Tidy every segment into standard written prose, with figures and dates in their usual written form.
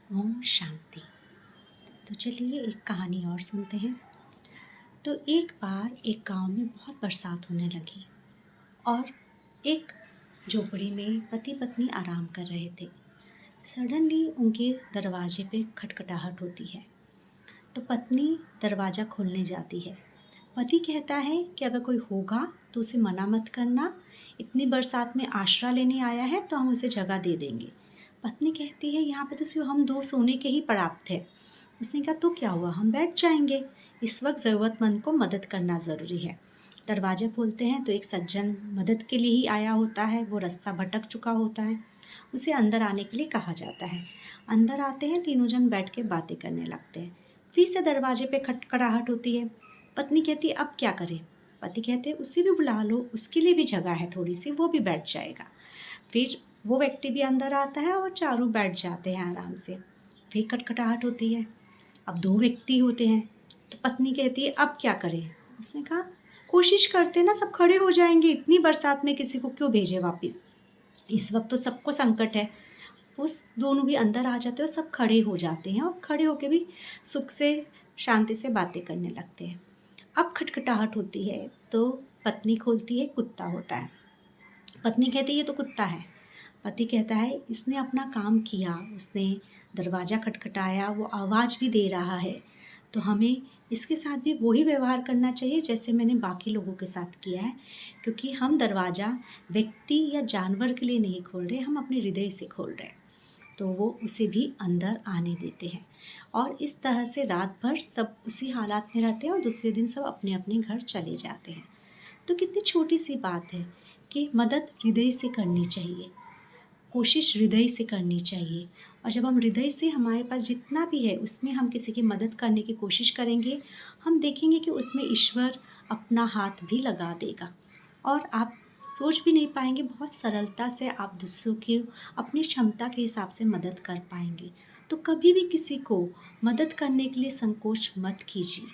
ओम शांति। तो चलिए एक कहानी और सुनते हैं। तो एक बार एक गांव में बहुत बरसात होने लगी और एक झोपड़ी में पति पत्नी आराम कर रहे थे। सडनली उनके दरवाजे पे खटखटाहट होती है। तो पत्नी दरवाज़ा खोलने जाती है। पति कहता है कि अगर कोई होगा तो उसे मना मत करना, इतनी बरसात में आश्रय लेने आया है तो हम उसे जगह दे देंगे। पत्नी कहती है यहाँ पे तो सिर्फ हम दो सोने के ही पर्याप्त है। उसने कहा तो क्या हुआ, हम बैठ जाएंगे, इस वक्त ज़रूरतमंद को मदद करना ज़रूरी है। दरवाज़ा खोलते हैं तो एक सज्जन मदद के लिए ही आया होता है। वो रास्ता भटक चुका होता है, उसे अंदर आने के लिए कहा जाता है। अंदर आते हैं, तीनों जन बैठ के बातें करने लगते हैं। फिर से दरवाजे पे खटखटाहट होती है। पत्नी कहती है अब क्या करें। पति कहते हैं उसे भी बुला लो, उसके लिए भी जगह है थोड़ी सी, वो भी बैठ जाएगा। फिर वो व्यक्ति भी अंदर आता है और चारों बैठ जाते हैं आराम से। फिर खटखटाहट होती है। अब दो व्यक्ति होते हैं। तो पत्नी कहती है अब क्या करें। उसने कहा कोशिश करते ना, सब खड़े हो जाएंगे, इतनी बरसात में किसी को क्यों भेजे वापस, इस वक्त तो सबको संकट है। उस दोनों भी अंदर आ जाते हैं और सब खड़े हो जाते हैं और खड़े होकर भी सुख से शांति से बातें करने लगते हैं। अब खटखटाहट होती है तो पत्नी खोलती है, कुत्ता होता है। पत्नी कहती है ये तो कुत्ता है। पति कहता है इसने अपना काम किया, उसने दरवाज़ा खटखटाया, वो आवाज़ भी दे रहा है, तो हमें इसके साथ भी वही व्यवहार करना चाहिए जैसे मैंने बाकी लोगों के साथ किया है। क्योंकि हम दरवाज़ा व्यक्ति या जानवर के लिए नहीं खोल रहे, हम अपने हृदय से खोल रहे हैं। तो वो उसे भी अंदर आने देते हैं और इस तरह से रात भर सब उसी हालात में रहते हैं और दूसरे दिन सब अपने अपने घर चले जाते हैं। तो कितनी छोटी सी बात है कि मदद हृदय से करनी चाहिए, कोशिश हृदय से करनी चाहिए। और जब हम हृदय से हमारे पास जितना भी है उसमें हम किसी की मदद करने की कोशिश करेंगे, हम देखेंगे कि उसमें ईश्वर अपना हाथ भी लगा देगा और आप सोच भी नहीं पाएंगे, बहुत सरलता से आप दूसरों की अपनी क्षमता के हिसाब से मदद कर पाएंगे। तो कभी भी किसी को मदद करने के लिए संकोच मत कीजिए।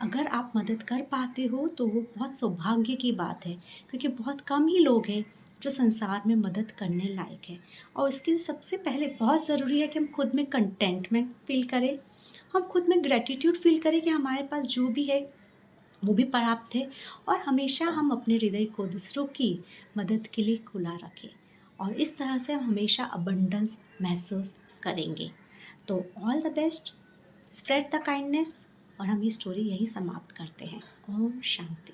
अगर आप मदद कर पाते हो तो वो बहुत सौभाग्य की बात है, क्योंकि बहुत कम ही लोग हैं जो संसार में मदद करने लायक है। और इसके लिए सबसे पहले बहुत ज़रूरी है कि हम खुद में कंटेंटमेंट फील करें, हम खुद में ग्रेटिट्यूड फील करें कि हमारे पास जो भी है वो भी पर्याप्त है। और हमेशा हम अपने हृदय को दूसरों की मदद के लिए खुला रखें और इस तरह से हम हमेशा अबंडेंस महसूस करेंगे। तो all the best, spread the kindness. और हम ये स्टोरी यहीं समाप्त करते हैं। ओम शांति।